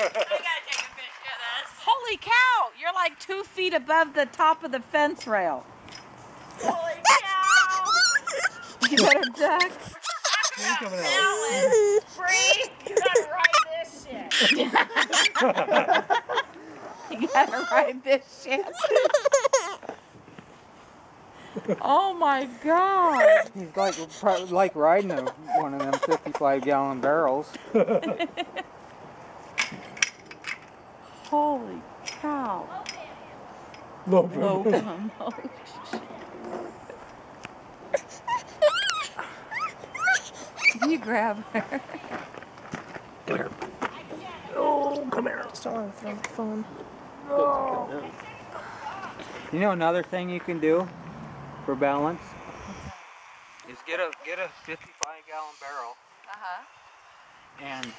gotta take a picture of this. Holy cow! You're like 2 feet above the top of the fence rail. Holy cow! You better duck. Talk about balance. Bree, you gotta ride this shit. You gotta ride this shit. Oh my God! He's like riding one of them 55-gallon barrels. Holy cow! Locomotion. You grab her. Come here. Oh, come here. Just don't want to throw the phone. Oh. You know another thing you can do for balance is get a 55-gallon barrel and